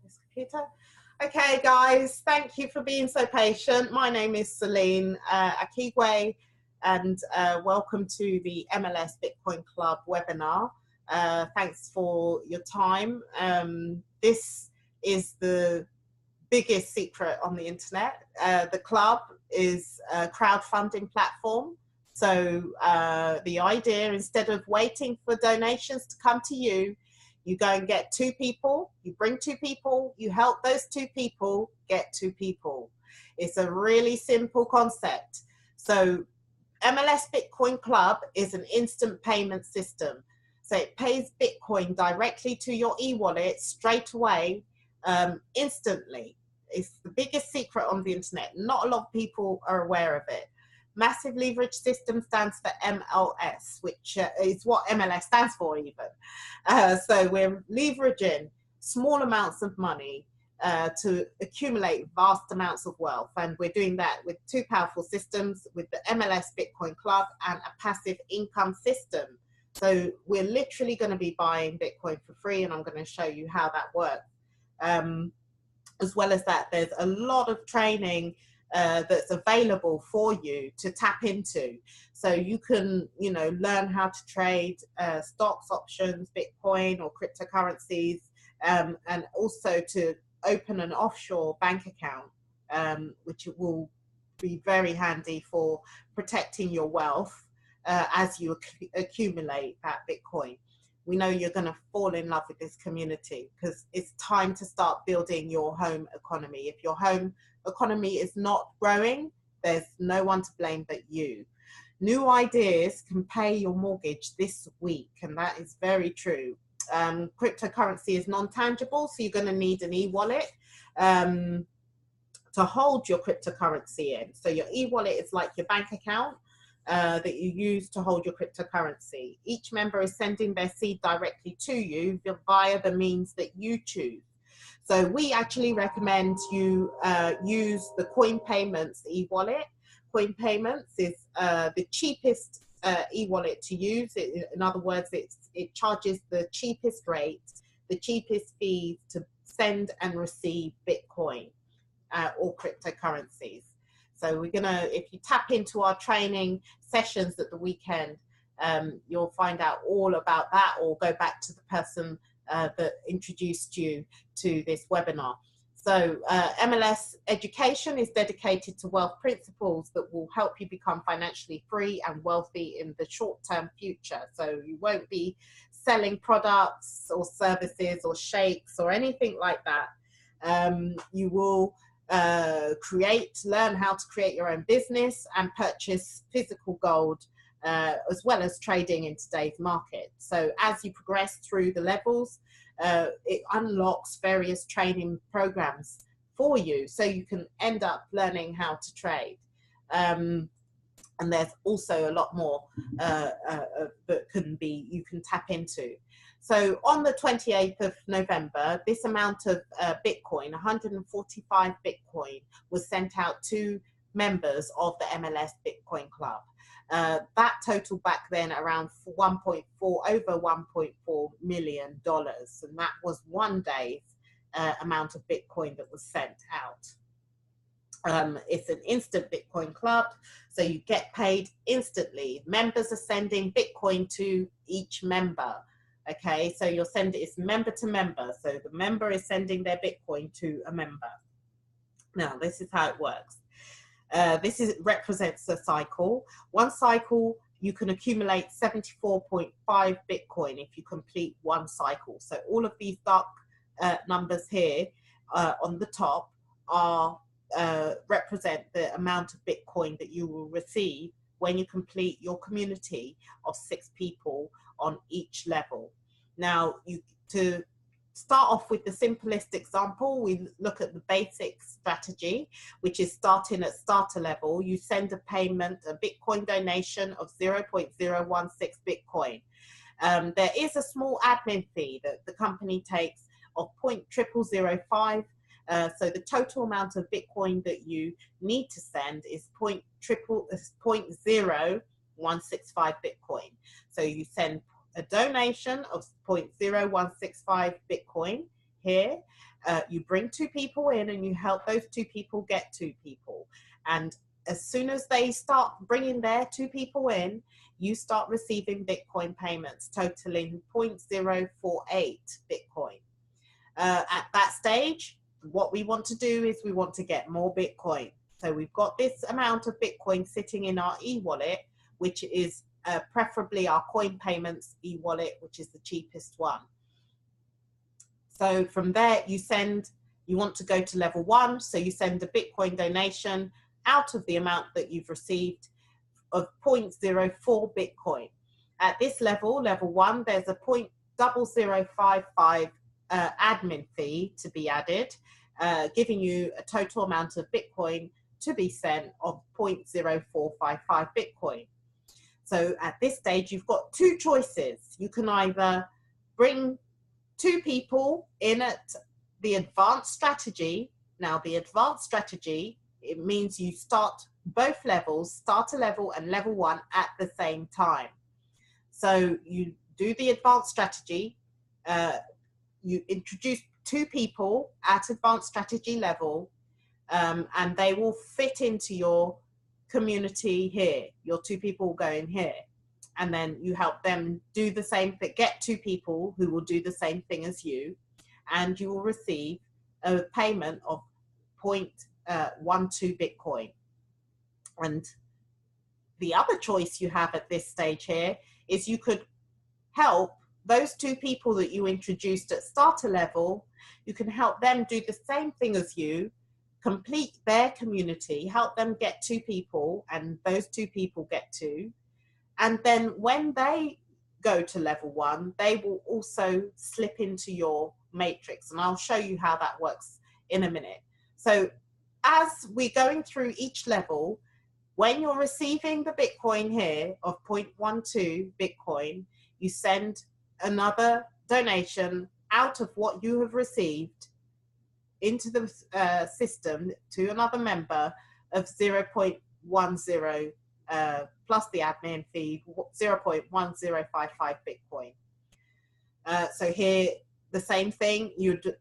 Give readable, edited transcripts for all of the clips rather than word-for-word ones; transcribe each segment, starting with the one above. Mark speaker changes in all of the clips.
Speaker 1: this computer. Okay, guys, thank you for being so patient. My name is Celine Akigwe, and welcome to the MLS Bitcoin Club webinar. Thanks for your time. This is the biggest secret on the internet. The club is a crowdfunding platform. So the idea, instead of waiting for donations to come to you, you go and get 2 people, you bring 2 people, you help those 2 people get 2 people. It's a really simple concept. So MLS Bitcoin Club is an instant payment system. So it pays Bitcoin directly to your e-wallet straight away, instantly. It's the biggest secret on the internet. Not a lot of people are aware of it. Massive Leverage System stands for MLS, which is what MLS stands for even. So we're leveraging small amounts of money to accumulate vast amounts of wealth. And we're doing that with 2 powerful systems, with the MLS Bitcoin Club and a passive income system. So we're literally going to be buying Bitcoin for free, and I'm going to show you how that works. As well as that, there's a lot of training that's available for you to tap into. So you can, learn how to trade stocks, options, Bitcoin or cryptocurrencies, and also to open an offshore bank account, which will be very handy for protecting your wealth as you accumulate that Bitcoin. We know you're going to fall in love with this community because it's time to start building your home economy. If your home economy is not growing, there's no one to blame but you. New ideas can pay your mortgage this week, and that is very true. Cryptocurrency is non-tangible, so you're going to need an e-wallet to hold your cryptocurrency in. So your e-wallet is like your bank account that you use to hold your cryptocurrency. Each member is sending their seed directly to you via the means that you choose. So we actually recommend you use the Coin Payments e-wallet. Coin Payments is the cheapest e-wallet to use. In other words, it charges the cheapest rates, the cheapest fees to send and receive Bitcoin or cryptocurrencies. So we're gonna, if you tap into our training sessions at the weekend, you'll find out all about that, or go back to the person that introduced you to this webinar. So MLS education is dedicated to wealth principles that will help you become financially free and wealthy in the short-term future. So you won't be selling products or services or shakes or anything like that. You will learn how to create your own business and purchase physical gold, as well as trading in today's market. So as you progress through the levels, it unlocks various training programs for you, so you can end up learning how to trade. And there's also a lot more that you can tap into. So on the 28th of November, this amount of Bitcoin, 145 Bitcoin, was sent out to members of the MLS Bitcoin Club. That totaled back then around over $1.4 million, and that was one day's amount of Bitcoin that was sent out. It's an instant Bitcoin club, so you get paid instantly. Members are sending Bitcoin to each member. Okay, so you'll send it's member to member. So the member is sending their Bitcoin to a member. Now, this is how it works. This represents a cycle. One cycle, you can accumulate 74.5 Bitcoin if you complete one cycle. So all of these dark numbers here on the top are represent the amount of Bitcoin that you will receive when you complete your community of 6 people on each level. Now, to start off with the simplest example, we look at the basic strategy, which is starting at starter level. You send a payment, a Bitcoin donation of 0.016 Bitcoin. There is a small admin fee that the company takes of 0.0005. So the total amount of Bitcoin that you need to send is 0.0165 Bitcoin. So you send a donation of 0.0165 Bitcoin here. You bring 2 people in and you help those 2 people get 2 people. And as soon as they start bringing their 2 people in, you start receiving Bitcoin payments totaling 0.048 Bitcoin. At that stage, what we want to do is we want to get more Bitcoin. So we've got this amount of Bitcoin sitting in our e-wallet, which is preferably our Coin Payments e-wallet, which is the cheapest one. So from there, you want to go to level 1. So you send a Bitcoin donation out of the amount that you've received of 0.04 Bitcoin. At this level, level 1, there's a 0.0055 admin fee to be added, giving you a total amount of Bitcoin to be sent of 0.0455 Bitcoin. So at this stage, you've got 2 choices. You can either bring 2 people in at the advanced strategy. Now, the advanced strategy, it means you start both levels, starter level and level 1 at the same time. So you do the advanced strategy, you introduce 2 people at advanced strategy level, and they will fit into your community here. Your 2 people will go in here, and then you help them do the same thing, get 2 people who will do the same thing as you, and you will receive a payment of 0.12 Bitcoin. And the other choice you have at this stage here is you could help those 2 people that you introduced at starter level. You can help them do the same thing as you, complete their community, help them get 2 people, and those 2 people get 2. And then when they go to level 1, they will also slip into your matrix. And I'll show you how that works in a minute. So as we're going through each level, when you're receiving the Bitcoin here of 0.12 Bitcoin, you send another donation out of what you have received into the system to another member of 0.10 plus the admin fee, 0.1055 Bitcoin. So here, the same thing.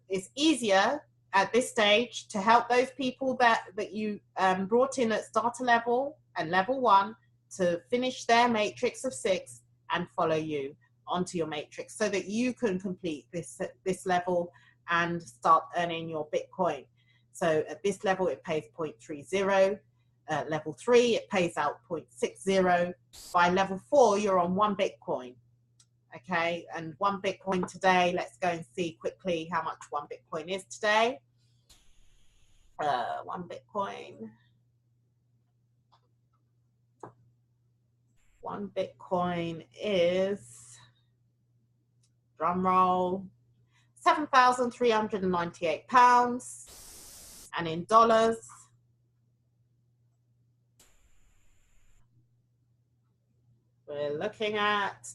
Speaker 1: It's easier at this stage to help those people that you brought in at starter level and level 1 to finish their matrix of 6 and follow you onto your matrix so that you can complete this level and start earning your Bitcoin. So at this level, it pays 0.30. Level 3, it pays out 0.60. By level 4, you're on 1 Bitcoin. Okay, and 1 Bitcoin today, let's go and see quickly how much 1 Bitcoin is today. 1 Bitcoin. 1 Bitcoin is, drum roll, £7,398. And in dollars, we're looking at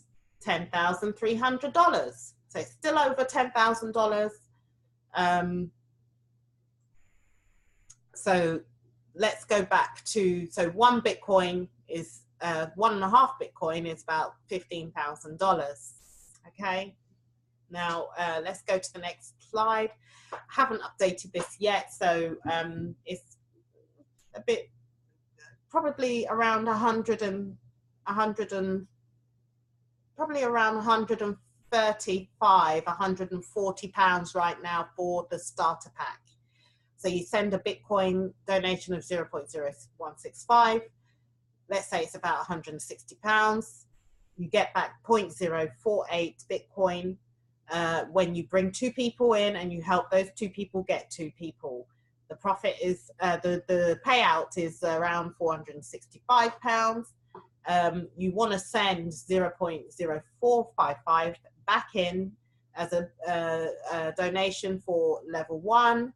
Speaker 1: $10,300. So still over $10,000. So let's go back to, so 1 Bitcoin is, 1.5 Bitcoin is about $15,000. Okay. Now let's go to the next slide. I haven't updated this yet, so it's a bit, probably around probably around 135, 140 pounds right now for the starter pack. So you send a Bitcoin donation of 0.0165. Let's say it's about 160 pounds. You get back 0.048 Bitcoin when you bring 2 people in and you help those 2 people get 2 people. The profit is, the payout is around 465 pounds. You want to send 0.0455 back in as a donation for level 1.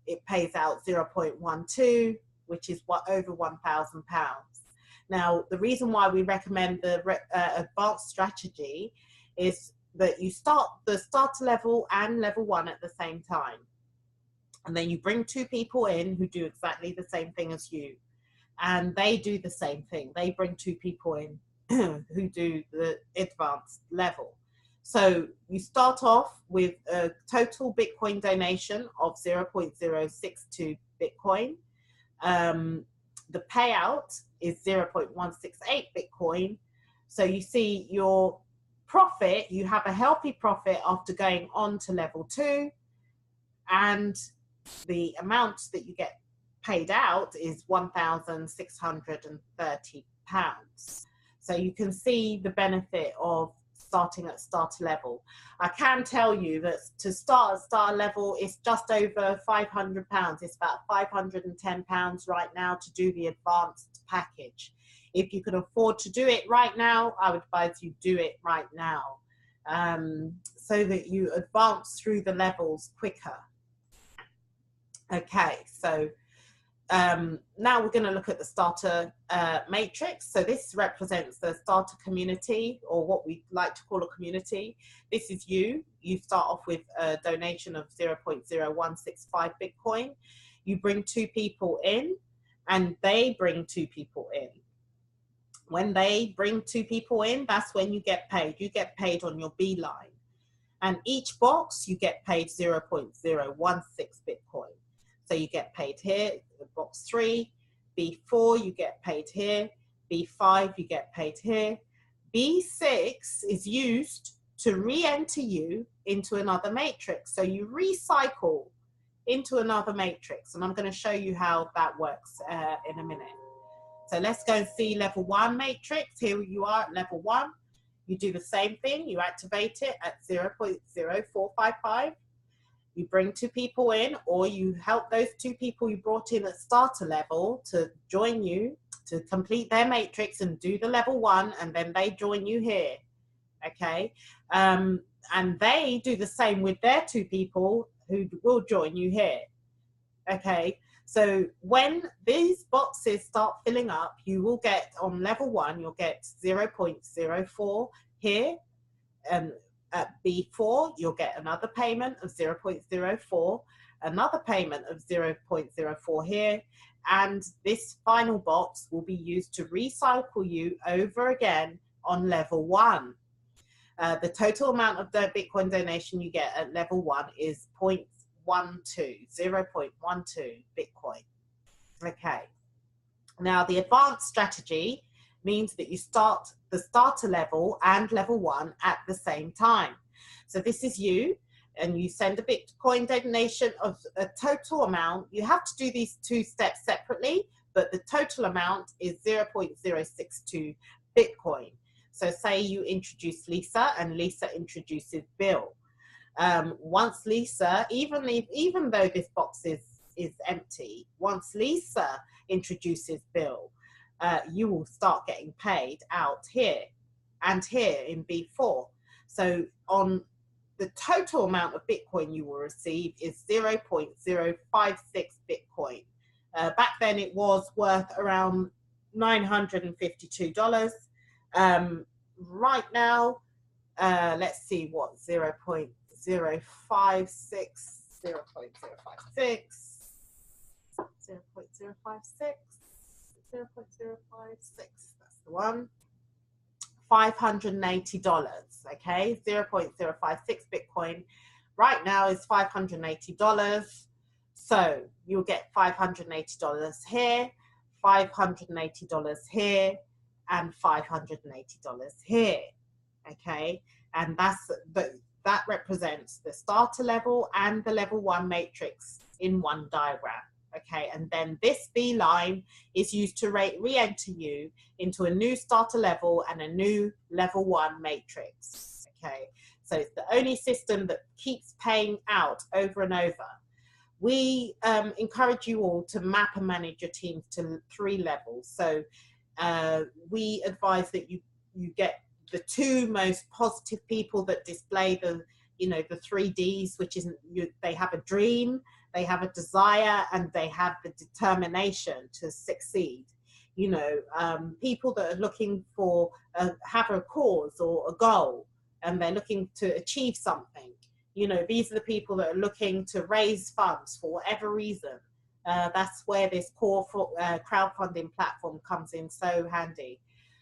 Speaker 1: It pays out 0.12, which is over £1,000. Now, the reason why we recommend the advanced strategy is that you start the starter level and level 1 at the same time. And then you bring 2 people in who do exactly the same thing as you. And they do the same thing. They bring 2 people in who do the advanced level. So you start off with a total Bitcoin donation of 0.062 Bitcoin. The payout is 0.168 Bitcoin. So you see your profit, you have a healthy profit after going on to level 2, and the amount that you get paid out is £1,630. So you can see the benefit of starting at starter level. I can tell you that to start at starter level, it's just over £500. It's about £510 right now to do the advanced package. If you can afford to do it right now, I would advise you do it right now, so that you advance through the levels quicker. Okay, so now we're going to look at the starter matrix. So this represents the starter community, or what we like to call a community. This is you. You start off with a donation of 0.0165 Bitcoin. You bring 2 people in, and they bring 2 people in. When they bring 2 people in, that's when you get paid. You get paid on your beeline. And each box, you get paid 0.016 Bitcoin. So you get paid here, box 3, B4, you get paid here, B5, you get paid here. B6 is used to re-enter you into another matrix. So you recycle into another matrix. And I'm going to show you how that works in a minute. So let's go and see level 1 matrix. Here you are at level 1. You do the same thing. You activate it at 0.0455. You bring 2 people in, or you help those 2 people you brought in at starter level to join you to complete their matrix and do the level 1, and then they join you here. Okay, and they do the same with their 2 people who will join you here. Okay, so when these boxes start filling up, you will get on level 1, you'll get 0.04 here, and at B4, you'll get another payment of 0.04, another payment of 0.04 here, and this final box will be used to recycle you over again on level 1. The total amount of the Bitcoin donation you get at level 1 is 0.12 Bitcoin. Okay. Now, the advanced strategy means that you start the starter level and level 1 at the same time. So this is you, and you send a Bitcoin donation of a total amount. You have to do these 2 steps separately, but the total amount is 0.062 Bitcoin. So say you introduce Lisa, and Lisa introduces Bill. Once Lisa, even though this box is empty, once Lisa introduces Bill, you will start getting paid out here and here in B4. So on the total amount of Bitcoin you will receive is 0.056 Bitcoin. Back then it was worth around $952. Right now, let's see what 0.056, that's the one. $580, okay? 0.056 Bitcoin right now is $580. So you'll get $580 here, $580 here, and $580 here, okay? And that represents the starter level and the level 1 matrix in one diagram. Okay, and then this B line is used to re-enter you into a new starter level and a new level 1 matrix. Okay, so it's the only system that keeps paying out over and over. We encourage you all to map and manage your teams to 3 levels. So we advise that you get the 2 most positive people that display the, the 3 Ds, which is they have a dream, they have a desire, and they have the determination to succeed. People that are looking for, have a cause or a goal, and they're looking to achieve something. These are the people that are looking to raise funds for whatever reason. That's where this core crowdfunding platform comes in so handy.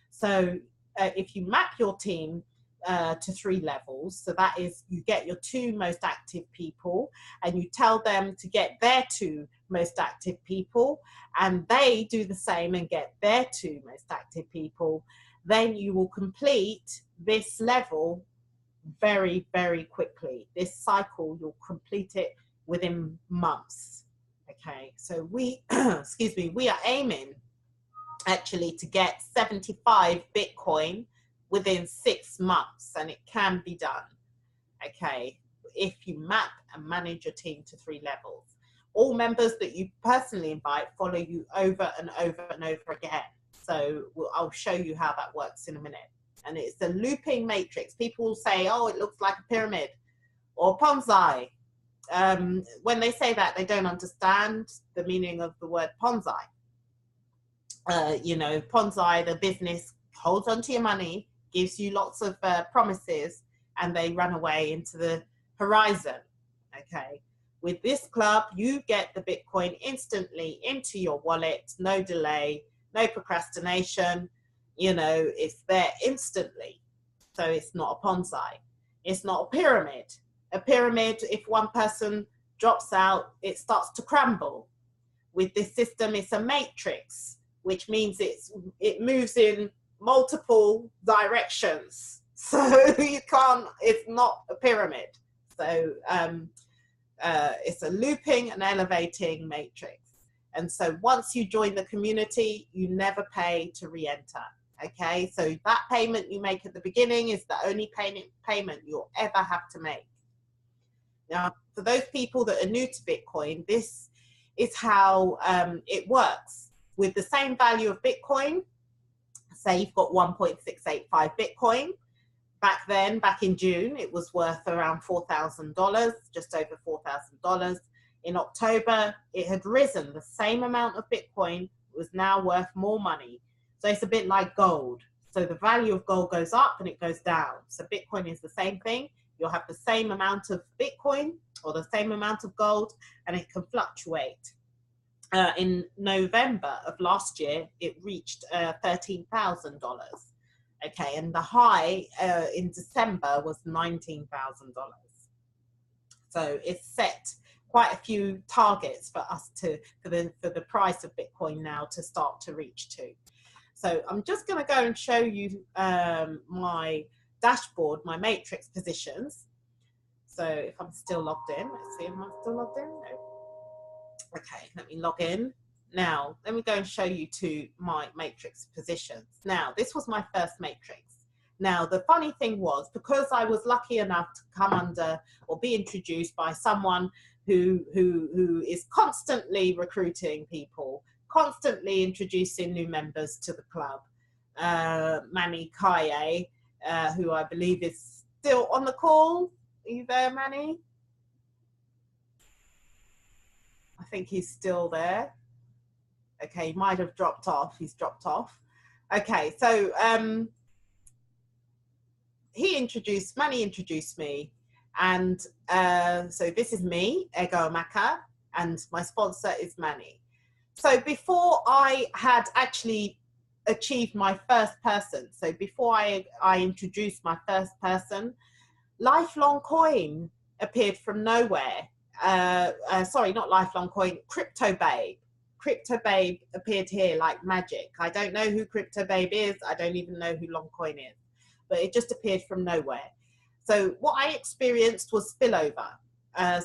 Speaker 1: So if you map your team to 3 levels. So that is, you get your 2 most active people and you tell them to get their 2 most active people, and they do the same and get their 2 most active people. Then you will complete this level very, very quickly. This cycle, you'll complete it within months. Okay, so we, excuse me, we are aiming actually to get 75 Bitcoin within 6 months, and it can be done. Okay, if you map and manage your team to 3 levels. All members that you personally invite follow you over and over and over again. So I'll show you how that works in a minute. And it's a looping matrix. People will say, oh, it looks like a pyramid or Ponzi. When they say that, they don't understand the meaning of the word Ponzi. You know, Ponzi, the business holds onto your money, gives you lots of promises, and they run away into the horizon. Okay. With this club, you get the Bitcoin instantly into your wallet, no delay, no procrastination. You know, it's there instantly. So it's not a Ponzi. It's not a pyramid. A pyramid, if one person drops out, it starts to crumble. With this system, it's a matrix, which means it moves in multiple directions. So you can't, it's not a pyramid. So it's a looping and elevating matrix. And so once you join the community, you never pay to re-enter. Okay, so that payment you make at the beginning is the only payment you'll ever have to make. Now, for those people that are new to Bitcoin, this is how it works. With the same value of Bitcoin, say you've got 1.685 Bitcoin. Back then, back in June, it was worth around $4,000, just over $4,000. In October, it had risen. The same amount of Bitcoin was now worth more money. So it's a bit like gold. So the value of gold goes up and it goes down. So Bitcoin is the same thing. You'll have the same amount of Bitcoin or the same amount of gold, and it can fluctuate. In November of last year, it reached $13,000. Okay, and the high in December was $19,000. So it's set quite a few targets for us for the price of Bitcoin now to start to reach to. So I'm just going to go and show you my dashboard, my matrix positions. So if I'm still logged in, let's see, am I still logged in? No. Okay, let me log in. Now, let me go and show you to my matrix positions. Now, this was my first matrix. Now, the funny thing was, because I was lucky enough to come under or be introduced by someone who is constantly recruiting people, constantly introducing new members to the club, Manny Kaye, who I believe is still on the call. Are you there, Manny? I think he's still there. Okay, he might have dropped off. He's dropped off. Okay, so Manny introduced me, and so this is me, Ego Amaka, and my sponsor is Manny. So before I had actually achieved my first person, so before I introduced my first person, Lifelong Coin appeared from nowhere. Sorry, not Lifelong Coin, Crypto Babe. Crypto Babe appeared here like magic. I don't know who Crypto Babe is. I don't even know who Longcoin is, but it just appeared from nowhere. So what I experienced was spillover.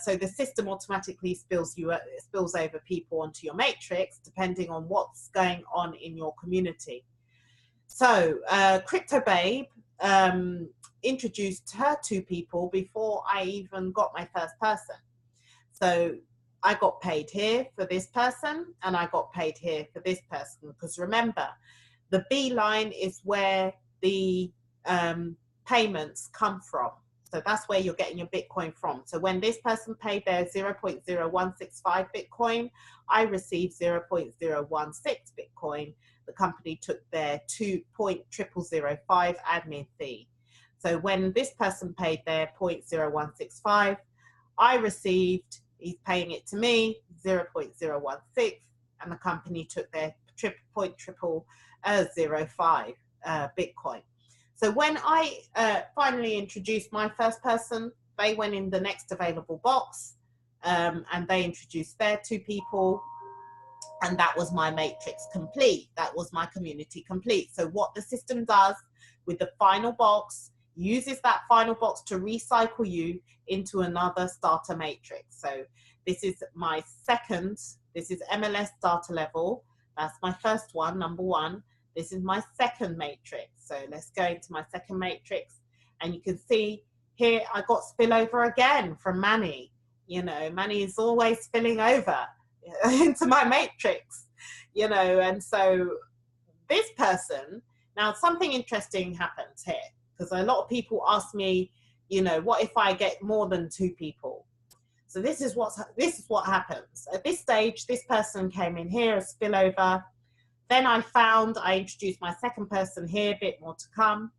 Speaker 1: So the system automatically spills over people onto your matrix, depending on what's going on in your community. So Crypto Babe introduced her 2 people before I even got my first person. So I got paid here for this person, and I got paid here for this person. Because remember, the B line is where the payments come from. So that's where you're getting your Bitcoin from. So when this person paid their 0.0165 Bitcoin, I received 0.016 Bitcoin. The company took their 2.0005 admin fee. So when this person paid their 0.0165, I received, he's paying it to me, 0.016, and the company took their 0.0005 Bitcoin. So when I finally introduced my first person, they went in the next available box, and they introduced their 2 people, and that was my matrix complete. That was my community complete. So what the system does with the final box, uses that final box to recycle you into another starter matrix. So this is my second, this is MLS starter level. That's my first one, number 1. This is my second matrix. So let's go into my second matrix, and you can see here I got spillover again from Manny. You know, Manny is always spilling over into my matrix, you know. And so this person, now something interesting happens here, because a lot of people ask me, you know, what if I get more than 2 people? So this is what happens. At this stage, this person came in here, a spillover. Then I introduced my second person here, a bit more to come.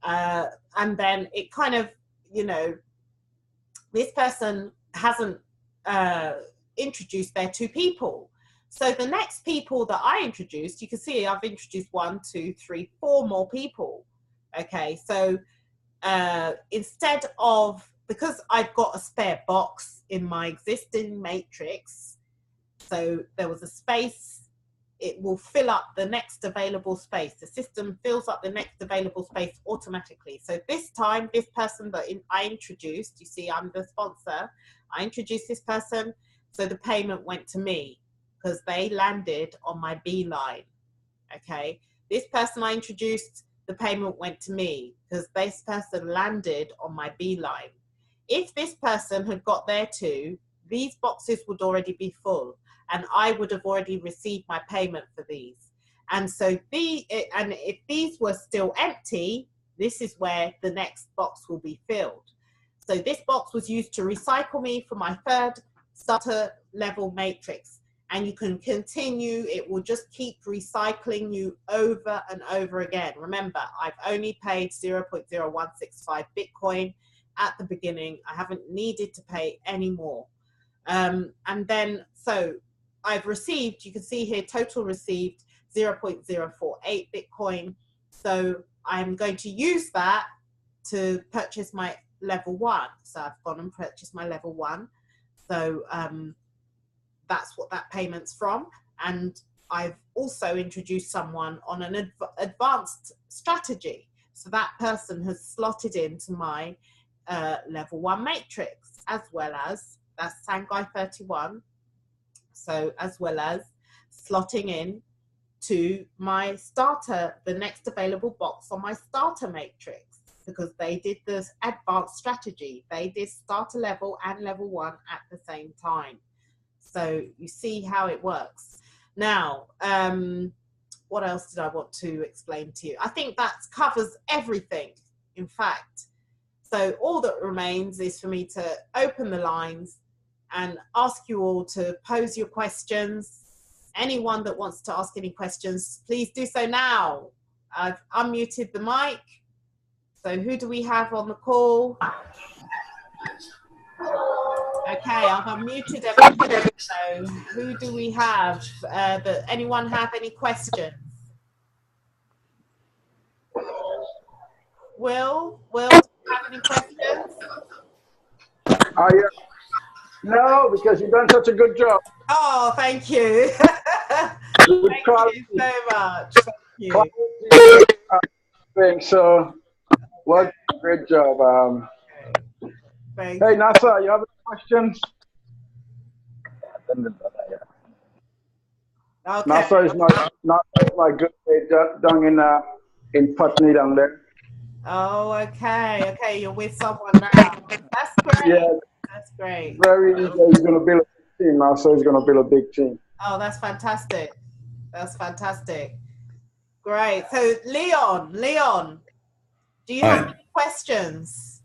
Speaker 1: And then it kind of, you know, this person hasn't introduced their 2 people. So the next people that I introduced, you can see I've introduced 1, 2, 3, 4 more people. Okay, so instead of, because I've got a spare box in my existing matrix, so there was a space, it will fill up the next available space. The system fills up the next available space automatically. So this time, this person that I introduced, you see I'm the sponsor, I introduced this person, so the payment went to me because they landed on my B line. Okay, this person I introduced, the payment went to me because this person landed on my B line. If this person had got there too, these boxes would already be full, and I would have already received my payment for these. And so and if these were still empty, this is where the next box will be filled. So this box was used to recycle me for my third starter level matrix. And you can continue, it will just keep recycling you over and over again. Remember, I've only paid 0.0165 Bitcoin at the beginning. I haven't needed to pay any more. And then, so I've received, you can see here, total received 0.048 Bitcoin. So I'm going to use that to purchase my level 1. So I've gone and purchased my level 1. So that's what that payment's from. And I've also introduced someone on an advanced strategy. So that person has slotted into my level 1 matrix, as well as, that's Sangai 31. So as well as slotting in to my starter, the next available box on my starter matrix, because they did this advanced strategy. They did starter level and level 1 at the same time. So you see how it works. Now, what else did I want to explain to you? I think that covers everything, in fact. So all that remains is for me to open the lines and ask you all to pose your questions. Anyone that wants to ask any questions, please do so now. I've unmuted the mic. So who do we have on the call? Okay, I've unmuted everybody. So who do we have? Anyone have any questions? Will, do you have any questions?
Speaker 2: Oh, yeah. No, because you've done such a good job.
Speaker 1: Oh, thank you. Thank you so much. Thank you.
Speaker 2: So, well, great job. Hey, NASA, you have any questions?
Speaker 1: Okay.
Speaker 2: NASA is not my good day down in Putney down there.
Speaker 1: Oh, okay. Okay, you're with someone now. That's great.
Speaker 2: Yeah.
Speaker 1: That's great.
Speaker 2: Very easy. He's going to build a big team now, so he's going to build a big team.
Speaker 1: Oh, that's fantastic. That's fantastic. Great. So, Leon, do you have any questions?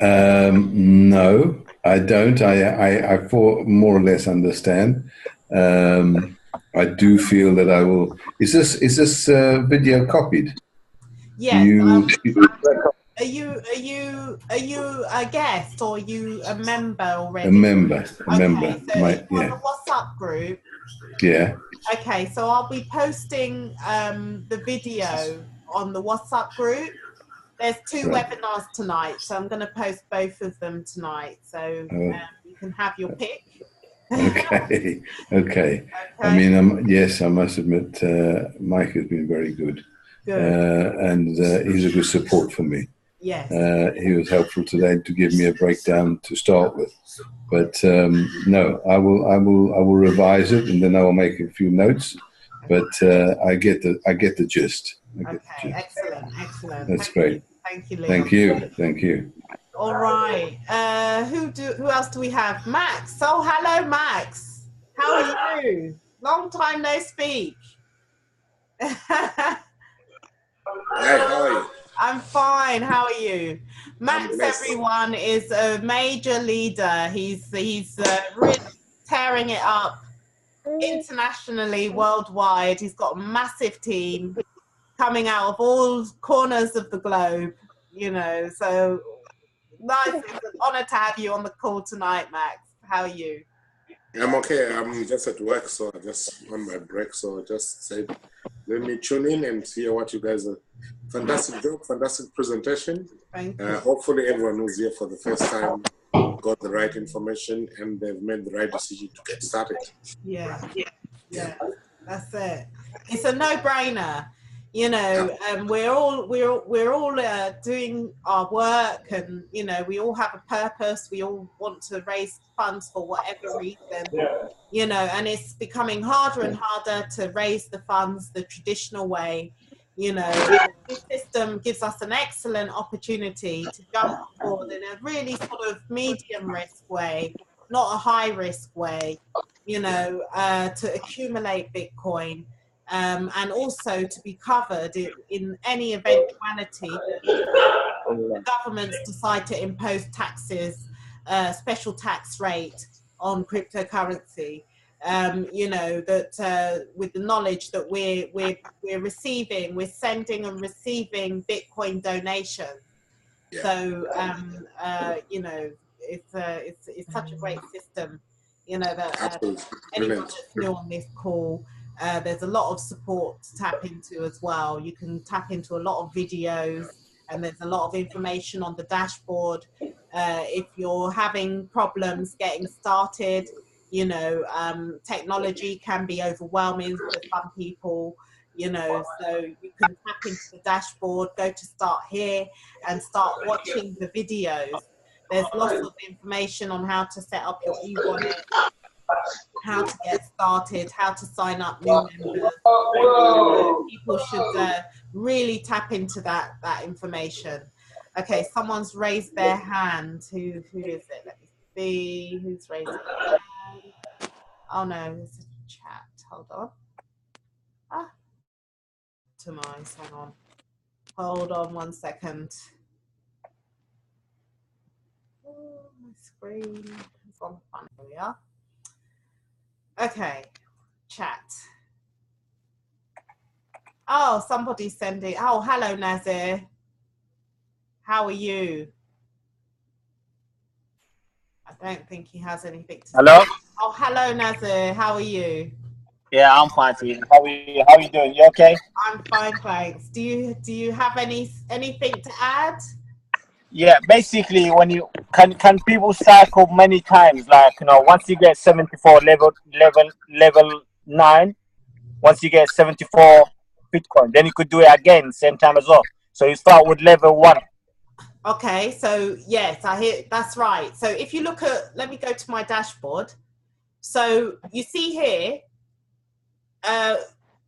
Speaker 3: No, I don't. I more or less understand. I do feel that I will. Is this video copied?
Speaker 1: Yes. Are you a guest, or are you a member already?
Speaker 3: A member.
Speaker 1: So on the WhatsApp group.
Speaker 3: Yeah.
Speaker 1: Okay, so I'll be posting the video on the WhatsApp group. There's two
Speaker 3: Right.
Speaker 1: webinars tonight, so I'm going to post both of them tonight, so you can have your pick.
Speaker 3: Okay. Okay. I mean, yes, I must admit, Mike has been very good. And he's a good support for me.
Speaker 1: Yes.
Speaker 3: He was helpful today to give me a breakdown to start with. But no, I will revise it, and then I will make a few notes. But I get the gist.
Speaker 1: Okay, excellent.
Speaker 3: That's great.
Speaker 1: Thank you, Leon.
Speaker 3: Thank you.
Speaker 1: All right. Who else do we have? Max. Oh, hello, Max. How are you? Long time no speak.
Speaker 4: Hi, how are you?
Speaker 1: I'm fine. How are you? Max, everyone, is a major leader. He's really tearing it up internationally, worldwide. He's got a massive team coming out of all corners of the globe, you know. So nice. It's an honor to have you on the call tonight, Max. How are you?
Speaker 4: I'm okay. I'm just at work, so I just on my break. So I just said, let me tune in and hear what you guys are. Fantastic job, fantastic presentation.
Speaker 1: Thank you.
Speaker 4: Hopefully everyone who's here for the first time got the right information and they've made the right decision to get started.
Speaker 1: Yeah, that's it. It's a no-brainer. You know, we're all doing our work, and you know, we all have a purpose. We all want to raise funds for whatever reason. You know, and it's becoming harder and harder to raise the funds the traditional way. You know, this system gives us an excellent opportunity to jump on board in a really sort of medium risk way, not a high risk way. You know, to accumulate Bitcoin. And also to be covered in any eventuality the governments decide to impose taxes, special tax rate on cryptocurrency. You know, that with the knowledge that we're sending and receiving Bitcoin donations. Yeah. So you know, it's such a great system. You know that anyone that's new on this call. There's a lot of support to tap into as well. You can tap into a lot of videos, and there's a lot of information on the dashboard. If you're having problems getting started, you know, technology can be overwhelming for some people, you know, so you can tap into the dashboard, go to start here and start watching the videos. There's lots of information on how to set up your e-wallet, how to get started, how to sign up new members. People should really tap into that information. Okay, someone's raised their hand. Who is it? Let me see who's raised their hand. Oh no, it's a chat. Hold on. Nice. Hang on. Hold on 1 second. Oh, my screen has gone funny. Here we are. Okay, chat. Oh, somebody's sending. Oh, hello, Nazir. How are you? I don't think he has anything to
Speaker 5: Hello?
Speaker 1: say. Oh, hello, Nazir. How are you?
Speaker 5: Yeah, I'm fine. How are you doing? You okay?
Speaker 1: I'm fine, thanks. Do you have anything to add?
Speaker 5: Yeah, basically, when you can people cycle many times, like, you know, once you get 74 level 9, once you get 74 Bitcoin, then you could do it again same time as well. So you start with level 1.
Speaker 1: Okay, so yes, I hear that's right. So if you look at, let me go to my dashboard. So you see here,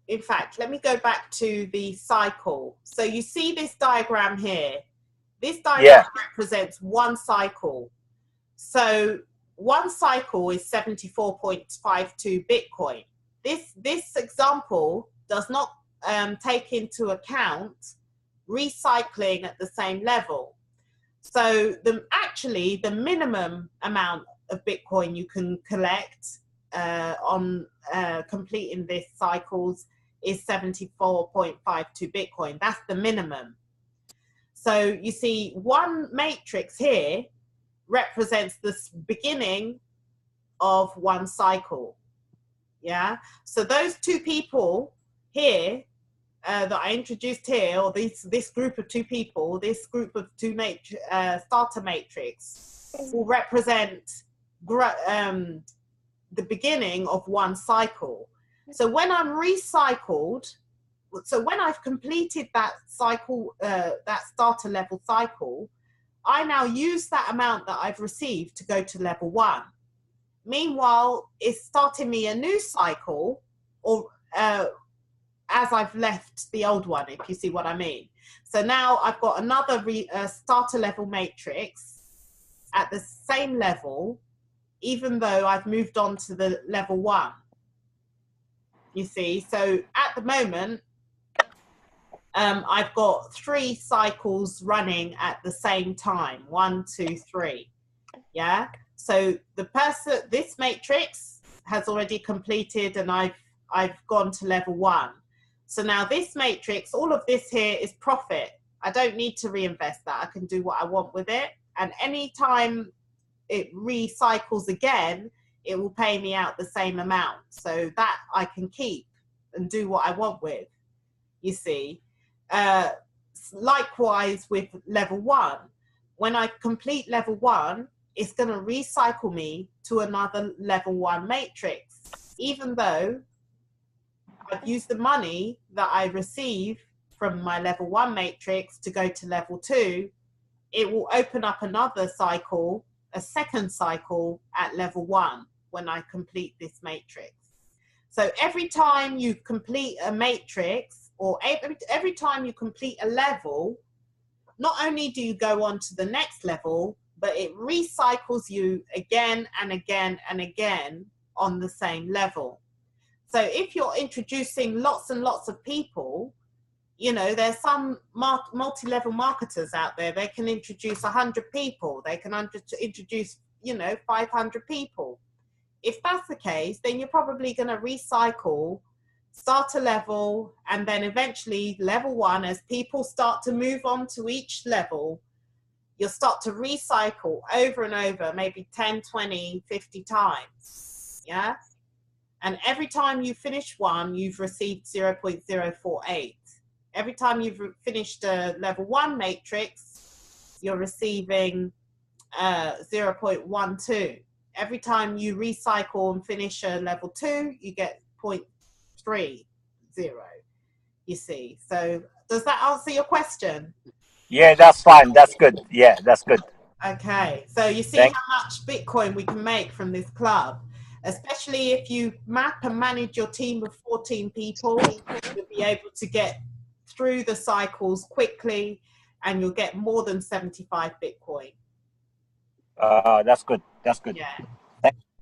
Speaker 1: in fact, let me go back to the cycle. So you see this diagram here. This diagram represents one cycle. So one cycle is 74.52 Bitcoin. This example does not take into account recycling at the same level. So actually the minimum amount of Bitcoin you can collect on completing this cycles is 74.52 Bitcoin. That's the minimum. So you see one matrix here represents the beginning of one cycle. Yeah. So those two people here that I introduced here, or this group of 2 people, this group of 2 starter matrix will represent the beginning of one cycle. So when I'm recycled, so when I've completed that cycle, that starter level cycle, I now use that amount that I've received to go to level 1. Meanwhile, it's starting me a new cycle, or as I've left the old one, if you see what I mean. So now I've got another starter level matrix at the same level, even though I've moved on to the level 1. You see, so at the moment, I've got 3 cycles running at the same time, 1, 2, 3. Yeah. So this matrix has already completed, and I've gone to level 1. So now this matrix, all of this here is profit. I don't need to reinvest that. I can do what I want with it. And anytime it recycles again, it will pay me out the same amount. So that I can keep and do what I want with, you see. Likewise with level 1, when I complete level 1, it's going to recycle me to another level 1 matrix, even though I've used the money that I receive from my level 1 matrix to go to level 2. It will open up another cycle, a second cycle at level 1 when I complete this matrix. So every time you complete a matrix, or every time you complete a level, not only do you go on to the next level, but it recycles you again and again and again on the same level. So if you're introducing lots and lots of people, you know, there's some multi-level marketers out there. They can introduce 100 people. They can introduce, you know, 500 people. If that's the case, then you're probably going to recycle starter level and then eventually level 1. As people start to move on to each level, you'll start to recycle over and over, maybe 10, 20, 50 times. Yeah. And every time you finish one, you've received 0.048. Every time you've finished a level 1 matrix, you're receiving 0.12. Every time you recycle and finish a level 2, you get 0.30, you see. So does that answer your question?
Speaker 5: Yeah, that's fine. That's good. Yeah, that's good.
Speaker 1: Okay, so you see how much Bitcoin we can make from this club, especially if you map and manage your team of 14 people, you'll be able to get through the cycles quickly, and you'll get more than 75 Bitcoin.
Speaker 5: That's good. That's good.
Speaker 1: Yeah.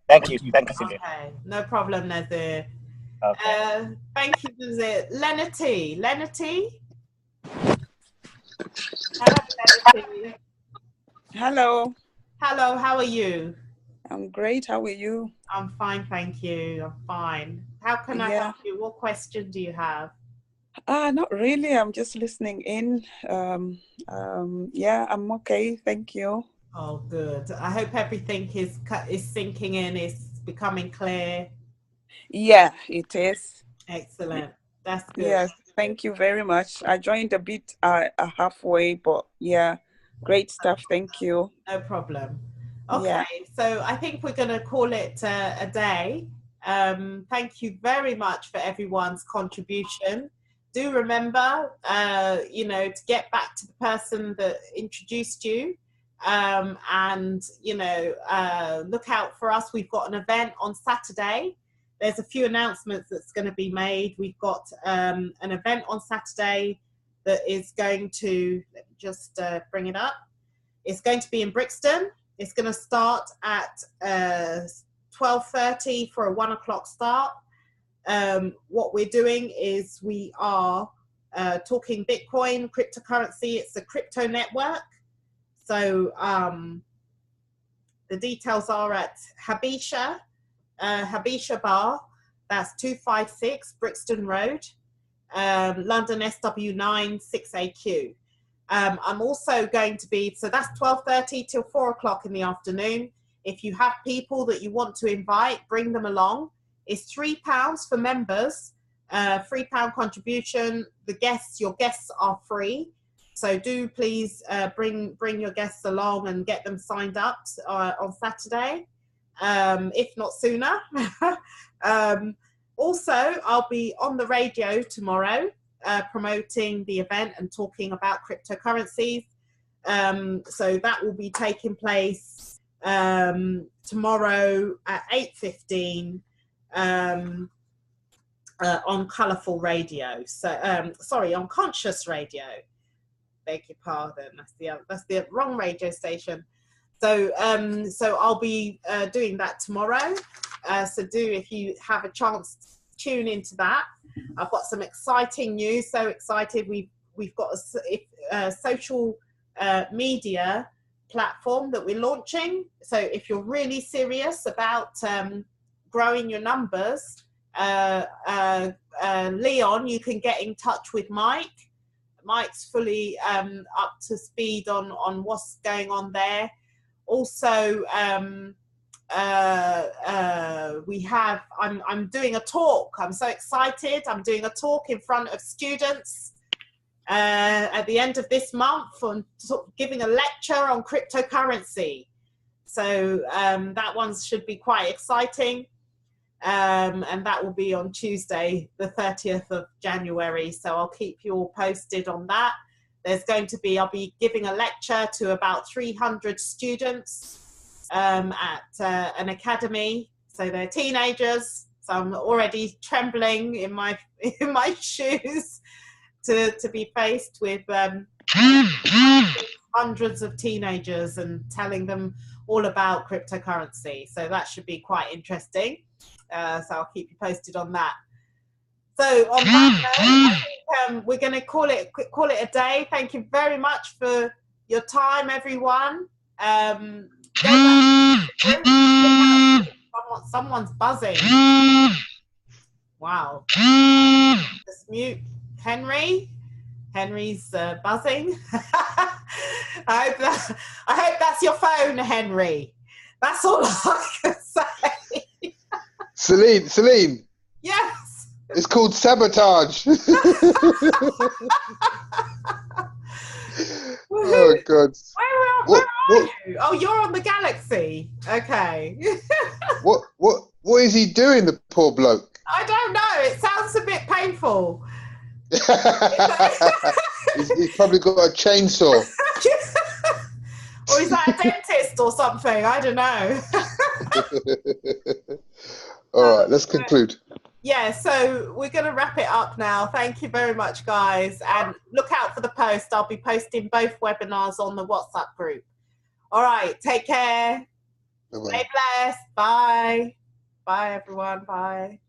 Speaker 5: Thank you. Thank you, Celine.
Speaker 1: Okay, no problem, Nazir.
Speaker 5: Okay.
Speaker 1: Thank you, Nazir. Lenity. Hello, Lenity.
Speaker 6: Hello.
Speaker 1: Hello, how are you?
Speaker 6: I'm great. How are you?
Speaker 1: I'm fine, thank you. I'm fine. How can I help you? What question do you have?
Speaker 6: Not really. I'm just listening in. Yeah, I'm okay. Thank you.
Speaker 1: Oh, good. I hope everything is sinking in, is becoming clear.
Speaker 6: Yeah, it is.
Speaker 1: Excellent. That's good.
Speaker 6: Yes, thank you very much. I joined a bit halfway, but yeah, great stuff. Thank you.
Speaker 1: No problem. Okay, so I think we're going to call it a day. Thank you very much for everyone's contribution. Do remember, you know, to get back to the person that introduced you. And, you know, look out for us. We've got an event on Saturday. There's a few announcements that's going to be made. We've got an event on Saturday that is going to, let me just bring it up. It's going to be in Brixton. It's going to start at 12:30 for a 1 o'clock start. What we're doing is we are talking Bitcoin, cryptocurrency. It's a crypto network. So the details are at Habisha Bar. That's 256 Brixton Road, London SW9 6AQ. I'm also going to be, so that's 12:30 till 4 o'clock in the afternoon. If you have people that you want to invite, bring them along. It's £3 for members, £3 contribution. Your guests are free. So do please bring your guests along and get them signed up on Saturday, if not sooner. Also, I'll be on the radio tomorrow promoting the event and talking about cryptocurrencies. So that will be taking place tomorrow at 8:15 on Colourful Radio. So, sorry, on Conscious Radio. Beg your pardon, that's the wrong radio station. So I'll be doing that tomorrow. So if you have a chance, tune into that. I've got some exciting news. So excited! We've got a social media platform that we're launching. So if you're really serious about growing your numbers, Leon, you can get in touch with Mike. Mike's fully up to speed on what's going on there. Also, I'm doing a talk. I'm so excited. I'm doing a talk in front of students at the end of this month on giving a lecture on cryptocurrency. So that one should be quite exciting. And that will be on Tuesday, the 30th of January. So I'll keep you all posted on that. I'll be giving a lecture to about 300 students at an academy. So they're teenagers. So I'm already trembling in my shoes to be faced with hundreds of teenagers and telling them all about cryptocurrency. So that should be quite interesting. So I'll keep you posted on that. So on that note, we're going to call it a day. Thank you very much for your time, everyone. Someone's buzzing. Wow. Just mute Henry. Henry's buzzing. I hope that's your phone, Henry. That's all I can say.
Speaker 7: Celine.
Speaker 1: Yes.
Speaker 7: It's called sabotage. Oh God.
Speaker 1: Where are you? Oh, you're on the Galaxy. Okay.
Speaker 7: What is he doing, the poor bloke?
Speaker 1: I don't know. It sounds a bit painful.
Speaker 7: He's probably got a chainsaw.
Speaker 1: Or is that a dentist or something? I don't know.
Speaker 7: All right, let's conclude.
Speaker 1: Yeah, so we're going to wrap it up now. Thank you very much, guys. And look out for the post. I'll be posting both webinars on the WhatsApp group. All right, take care.
Speaker 7: Bye-bye.
Speaker 1: Stay blessed. Bye. Bye, everyone. Bye.